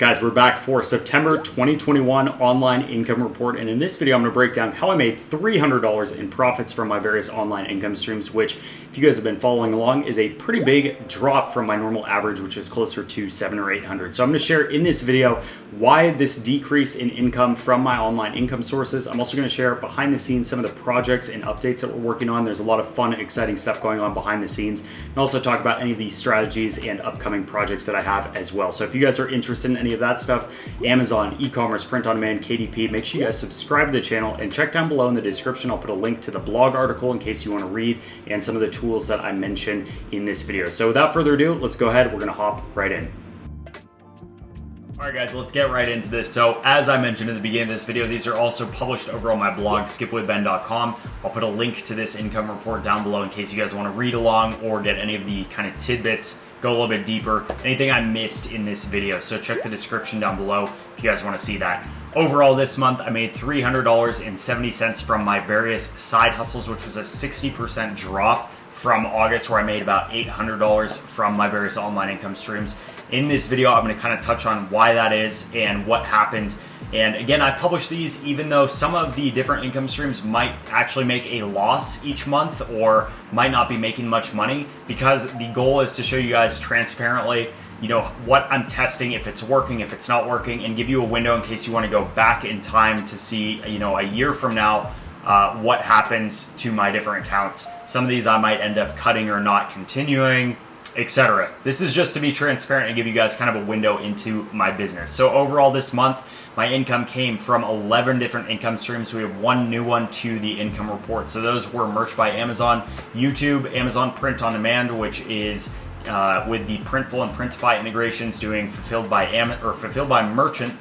Guys, we're back for September 2021 online income report, and in this video I'm going to break down how I made $300 in profits from my various online income streams, which, if you guys have been following along, is a pretty big drop from my normal average, which is closer to $700 or $800. So I'm going to share in this video why this decrease in income from my online income sources. I'm also going to share behind the scenes some of the projects and updates that we're working on. There's a lot of fun, exciting stuff going on behind the scenes, and also talk about any of these strategies and upcoming projects that I have as well. So if you guys are interested in any of that stuff, Amazon, e-commerce, print on demand, KDP, make sure you guys subscribe to the channel and check down below in the description. I'll put a link to the blog article in case you want to read and some of the tools that I mentioned in this video. So without further ado, let's go ahead. We're going to hop right in. All right, guys, let's get right into this. So as I mentioned at the beginning of this video, these are also published over on my blog, skipwithben.com. I'll put a link to this income report down below in case you guys want to read along or get any of the kind of tidbits, go a little bit deeper, anything I missed in this video. So check the description down below if you guys want to see that. Overall, this month, I made $300.70 from my various side hustles, which was a 60% drop from August, where I made about $800 from my various online income streams. In this video, I'm going to kind of touch on why that is and what happened. And again, I publish these even though some of the different income streams might actually make a loss each month or might not be making much money, because the goal is to show you guys transparently, you know, what I'm testing, if it's working, if it's not working, and give you a window in case you want to go back in time to see, you know, a year from now, what happens to my different accounts. Some of these I might end up cutting or not continuing, etc. This is just to be transparent and give you guys kind of a window into my business. So overall this month, my income came from 11 different income streams. We have one new one to the income report. So those were merch by Amazon, YouTube, Amazon print on demand, which is with the Printful and Printify integrations, doing fulfilled by merchant,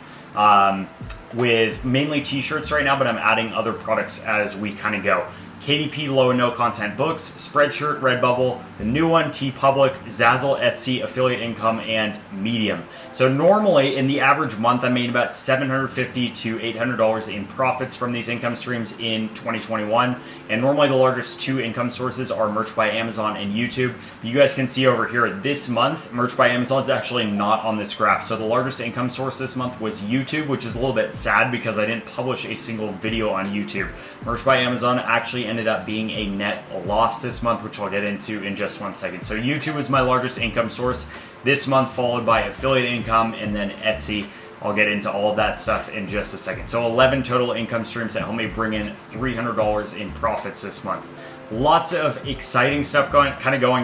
with mainly t-shirts right now, but I'm adding other products as we kind of go. KDP Low-and-No-Content books, Spreadshirt, Redbubble, the new one, Teepublich, Zazzle, Etsy, affiliate income, and Medium. So normally in the average month, I made about $750 to $800 in profits from these income streams in 2021. And normally the largest two income sources are merch by Amazon and YouTube. You guys can see over here this month, merch by Amazon is actually not on this graph. So the largest income source this month was YouTube, which is a little bit sad because I didn't publish a single video on YouTube. Merch by Amazon actually ended up being a net loss this month, which I'll get into in just one second. So YouTube is my largest income source this month, followed by affiliate income and then Etsy. I'll get into all of that stuff in just a second. So 11 total income streams that helped me bring in $300 in profits this month. Lots of exciting stuff going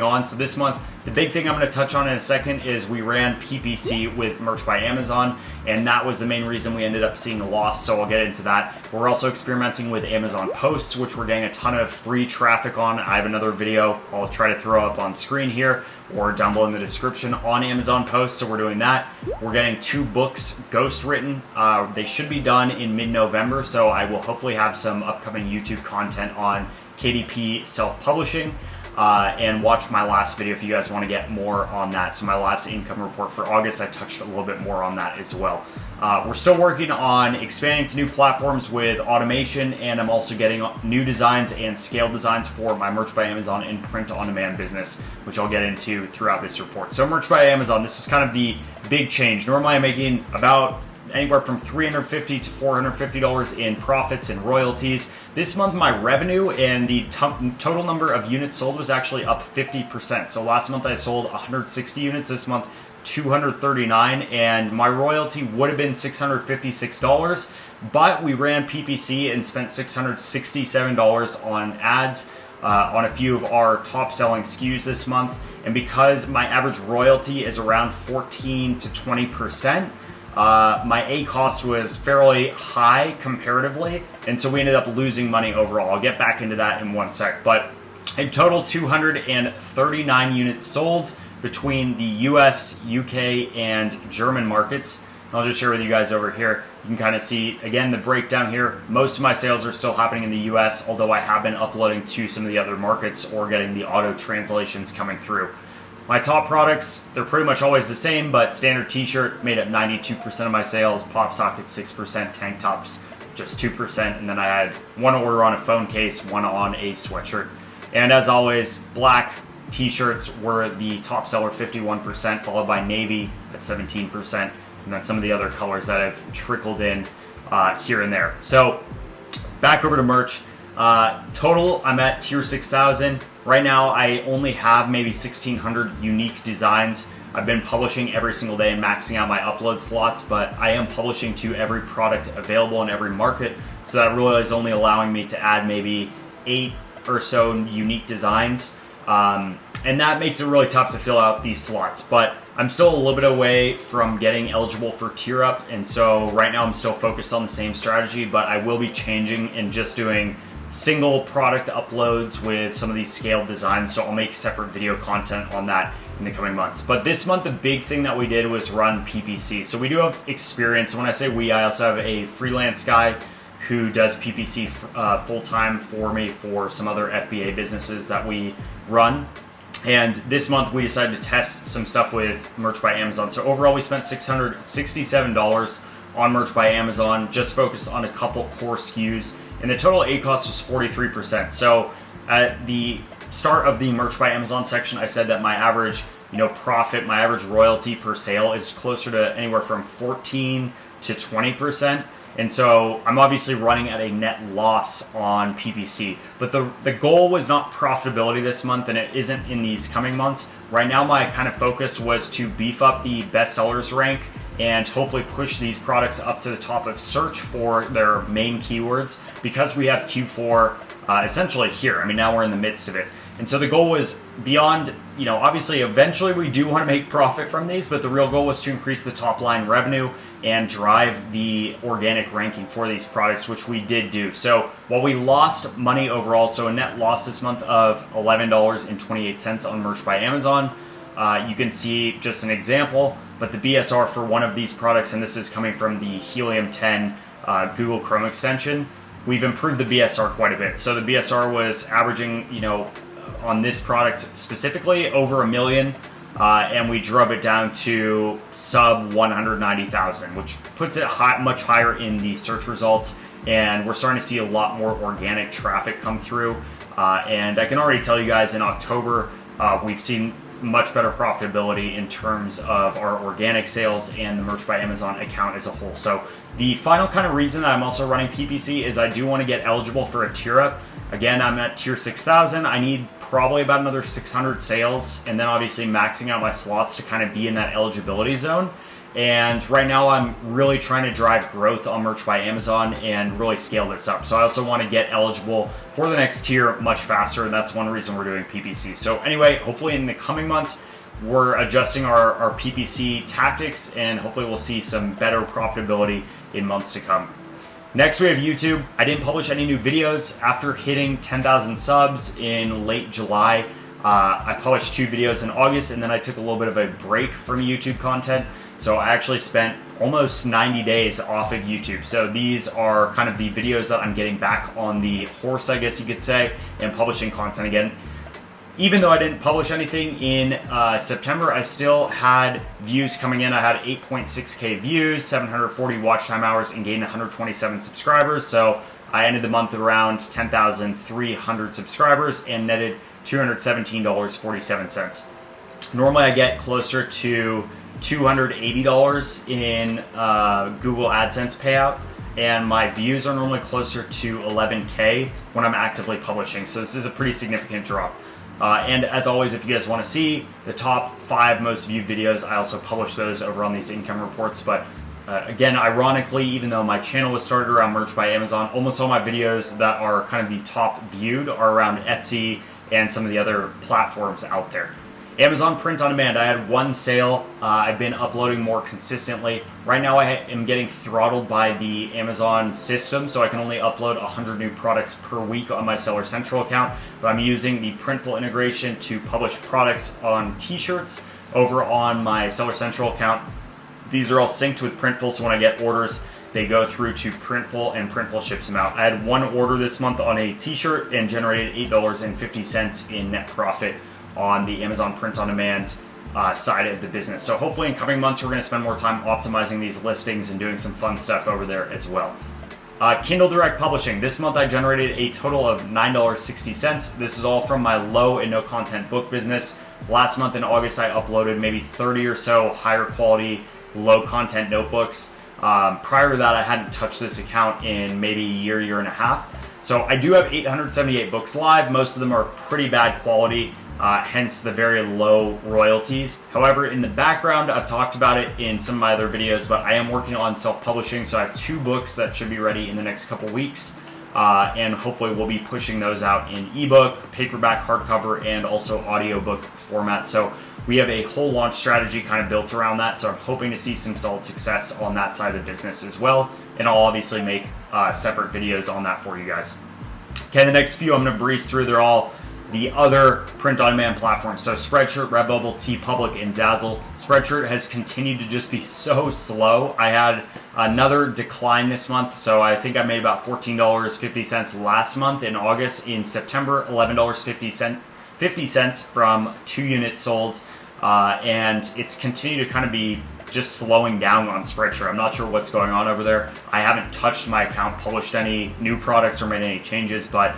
on. So this month, the big thing I'm going to touch on in a second is we ran PPC with merch by Amazon, and that was the main reason we ended up seeing a loss, so I'll get into that. We're also experimenting with Amazon posts, which we're getting a ton of free traffic on. I have another video I'll try to throw up on screen here or down below in the description on Amazon posts, so we're doing that. We're getting 2 books ghost written. They should be done in mid-November, so I will hopefully have some upcoming YouTube content on KDP Self-Publishing, and watch my last video if you guys want to get more on that. So my last income report for August, I touched a little bit more on that as well. We're still working on expanding to new platforms with automation, and I'm also getting new designs and scale designs for my merch by Amazon and print on demand business, which I'll get into throughout this report. So merch by Amazon, this was kind of the big change. Normally I'm making about anywhere from $350 to $450 in profits and royalties. This month, my revenue and the total number of units sold was actually up 50%. So last month I sold 160 units, this month 239, and my royalty would have been $656, but we ran PPC and spent $667 on ads on a few of our top selling SKUs this month. And because my average royalty is around 14 to 20%, my A cost was fairly high comparatively, and so we ended up losing money overall. I'll get back into that in one sec, but in total 239 units sold between the US, UK, and German markets. I'll just share with you guys over here. You can kind of see, again, the breakdown here. Most of my sales are still happening in the US, although I have been uploading to some of the other markets or getting the auto translations coming through. My top products, they're pretty much always the same, but standard t-shirt made up 92% of my sales, pop sockets 6%, tank tops just 2%, and then I had one order on a phone case, one on a sweatshirt. And as always, black t-shirts were the top seller, 51%, followed by navy at 17%, and then some of the other colors that have trickled in here and there. So back over to merch. Total, I'm at tier 6,000. Right now, I only have maybe 1,600 unique designs. I've been publishing every single day and maxing out my upload slots, but I am publishing to every product available in every market. So that really is only allowing me to add maybe 8 or so unique designs. And that makes it really tough to fill out these slots. But I'm still a little bit away from getting eligible for tier up. And so right now I'm still focused on the same strategy, but I will be changing and just doing single product uploads with some of these scaled designs. So I'll make separate video content on that in the coming months. But this month, the big thing that we did was run PPC. So we do have experience. And when I say we, I also have a freelance guy who does PPC full-time for me for some other FBA businesses that we run. And this month we decided to test some stuff with Merch by Amazon. So overall we spent $667 on Merch by Amazon, just focused on a couple core SKUs. And the total ACoS was 43%. So at the start of the Merch by Amazon section, I said that my average profit, my average royalty per sale is closer to anywhere from 14 to 20%. And so I'm obviously running at a net loss on PPC. But the goal was not profitability this month, and it isn't in these coming months. Right now, my kind of focus was to beef up the bestsellers rank and hopefully push these products up to the top of search for their main keywords, because we have Q4 essentially here. I mean, now we're in the midst of it. And so the goal was beyond, obviously eventually we do want to make profit from these, but the real goal was to increase the top line revenue and drive the organic ranking for these products, which we did do. So while we lost money overall, so a net loss this month of $11.28 on Merch by Amazon, you can see just an example, but the BSR for one of these products, and this is coming from the Helium 10 Google Chrome extension, we've improved the BSR quite a bit. So the BSR was averaging, on this product specifically, over 1 million, and we drove it down to sub 190,000, which puts it much higher in the search results. And we're starting to see a lot more organic traffic come through. And I can already tell you guys in October, we've seen much better profitability in terms of our organic sales and the Merch by Amazon account as a whole. So the final kind of reason that I'm also running PPC is I do want to get eligible for a tier up. Again, I'm at tier 6,000. I need probably about another 600 sales, and then obviously maxing out my slots to kind of be in that eligibility zone. And right now I'm really trying to drive growth on Merch by Amazon and really scale this up. So I also want to get eligible for the next tier much faster, and that's one reason we're doing PPC. So anyway, hopefully in the coming months, we're adjusting our PPC tactics, and hopefully we'll see some better profitability in months to come. Next, we have YouTube. I didn't publish any new videos after hitting 10,000 subs in late July. I published 2 videos in August, and then I took a little bit of a break from YouTube content. So I actually spent almost 90 days off of YouTube. So these are kind of the videos that I'm getting back on the horse, I guess you could say, and publishing content again. Even though I didn't publish anything in September, I still had views coming in. I had 8.6K views, 740 watch time hours, and gained 127 subscribers. So I ended the month around 10,300 subscribers and netted $217.47. Normally I get closer to $280 in Google AdSense payout, and my views are normally closer to 11K when I'm actively publishing. So this is a pretty significant drop. And as always, if you guys want to see the top 5 most viewed videos, I also publish those over on these income reports. But again, ironically, even though my channel was started around Merch by Amazon, almost all my videos that are kind of the top viewed are around Etsy and some of the other platforms out there. Amazon print on demand. I had 1 sale. I've been uploading more consistently. Right now I am getting throttled by the Amazon system, so I can only upload 100 new products per week on my Seller Central account, but I'm using the Printful integration to publish products on t-shirts over on my Seller Central account. These are all synced with Printful, so when I get orders, they go through to Printful and Printful ships them out. I had 1 order this month on a t-shirt and generated $8.50 in net profit on the Amazon print on demand side of the business. So hopefully in coming months, we're going to spend more time optimizing these listings and doing some fun stuff over there as well. Kindle Direct Publishing. This month I generated a total of $9.60. This is all from my low and no content book business. Last month in August, I uploaded maybe 30 or so higher quality low-content notebooks. Prior to that, I hadn't touched this account in maybe a year and a half. So I do have 878 books live. Most of them are pretty bad quality, hence the very low royalties. However, in the background, I've talked about it in some of my other videos, but I am working on self-publishing. So I have 2 books that should be ready in the next couple weeks. And hopefully we'll be pushing those out in ebook, paperback, hardcover, and also audiobook format. So we have a whole launch strategy kind of built around that. So I'm hoping to see some solid success on that side of the business as well. And I'll obviously make separate videos on that for you guys. Okay, the next few I'm going to breeze through. They're all the other print-on-demand platforms. So Spreadshirt, Redbubble, Teepublich, and Zazzle. Spreadshirt has continued to just be so slow. I had another decline this month. So I think I made about $14.50 last month in August. In September, $11.50 from 2 units sold. And it's continued to kind of be just slowing down on Spreadshirt. I'm not sure what's going on over there. I haven't touched my account, published any new products or made any changes, but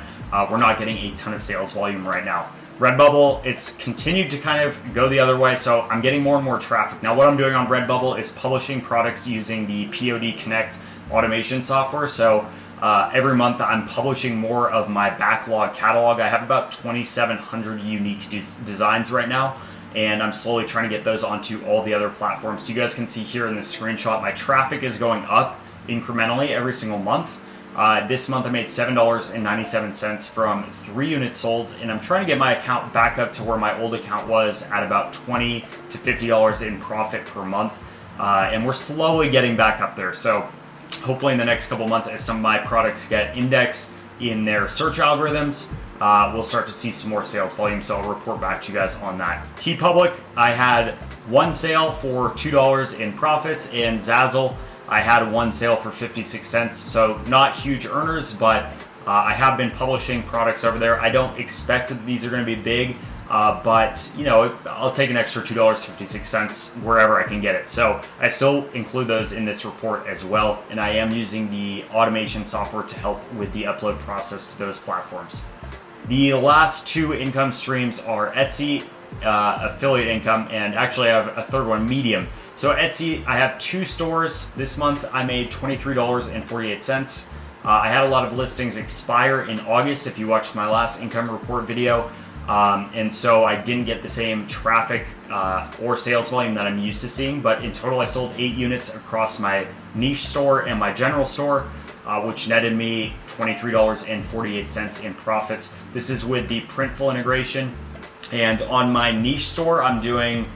we're not getting a ton of sales volume right now. Redbubble, it's continued to kind of go the other way, so I'm getting more and more traffic. Now what I'm doing on Redbubble is publishing products using the POD Connect automation software. So every month I'm publishing more of my backlog catalog. I have about 2,700 unique designs right now, and I'm slowly trying to get those onto all the other platforms. So you guys can see here in this screenshot, my traffic is going up incrementally every single month. This month I made $7.97 from 3 units sold, and I'm trying to get my account back up to where my old account was at about $20 to $50 in profit per month. And we're slowly getting back up there. So hopefully in the next couple months, as some of my products get indexed in their search algorithms, we'll start to see some more sales volume, so I'll report back to you guys on that. Teepublich, I had 1 sale for $2 in profits, and Zazzle, I had 1 sale for 56 cents, so not huge earners, but I have been publishing products over there. I don't expect that these are going to be big, but you know, I'll take an extra $2.56 wherever I can get it. So I still include those in this report as well, and I am using the automation software to help with the upload process to those platforms. The last 2 income streams are Etsy, affiliate income, and actually I have a third one, Medium. So Etsy, I have 2 stores. This month I made $23.48. I had a lot of listings expire in August if you watched my last income report video. And so I didn't get the same traffic or sales volume that I'm used to seeing. But in total, I sold 8 units across my niche store and my general store, which netted me $23.48 in profits. This is with the Printful integration. And on my niche store, I'm doing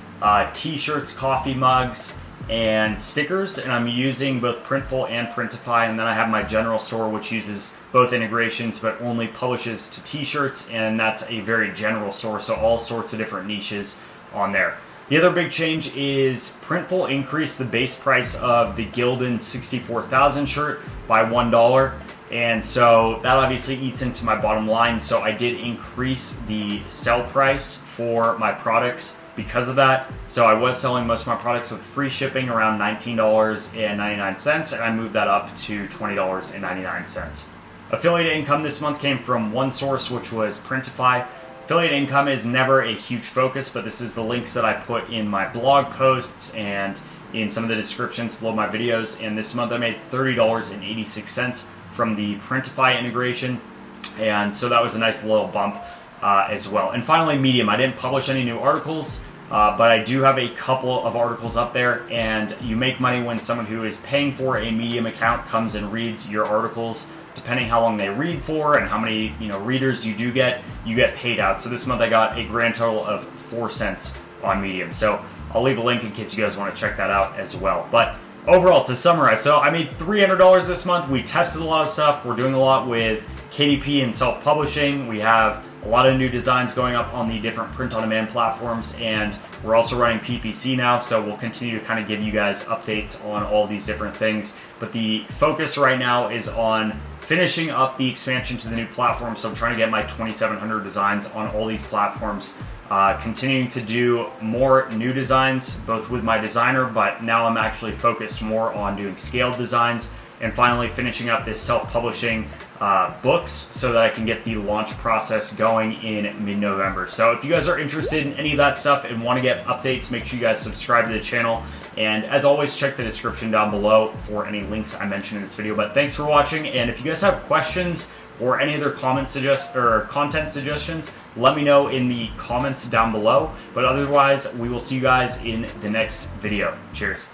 t-shirts, coffee mugs, and stickers, and I'm using both Printful and Printify. And then I have my general store, which uses both integrations but only publishes to t-shirts, and that's a very general store, so all sorts of different niches on there. The other big change is Printful increased the base price of the Gildan 64,000 shirt by $1, and so that obviously eats into my bottom line. So I did increase the sell price for my products because of that. So I was selling most of my products with free shipping around $19.99, and I moved that up to $20.99. Affiliate income this month came from one source, which was Printify. Affiliate income is never a huge focus, but this is the links that I put in my blog posts and in some of the descriptions below my videos. And this month I made $30.86 from the Printify integration, and so that was a nice little bump as well. And finally, Medium. I didn't publish any new articles, but I do have a couple of articles up there, and you make money when someone who is paying for a Medium account comes and reads your articles. Depending how long they read for and how many readers you do get, you get paid out. So this month I got a grand total of 4 cents on Medium. So I'll leave a link in case you guys want to check that out as well. But overall, to summarize, so I made $300 this month. We tested a lot of stuff. We're doing a lot with KDP and self-publishing. We have a lot of new designs going up on the different print-on-demand platforms, and we're also running PPC now, so we'll continue to kind of give you guys updates on all these different things. But the focus right now is on finishing up the expansion to the new platform. So I'm trying to get my 2,700 designs on all these platforms, continuing to do more new designs, both with my designer, but now I'm actually focused more on doing scaled designs, and finally finishing up this self-publishing books so that I can get the launch process going in mid-November. So if you guys are interested in any of that stuff and want to get updates, make sure you guys subscribe to the channel. And as always, check the description down below for any links I mentioned in this video. But thanks for watching, and if you guys have questions or any other content suggestions, let me know in the comments down below. But otherwise, we will see you guys in the next video. Cheers.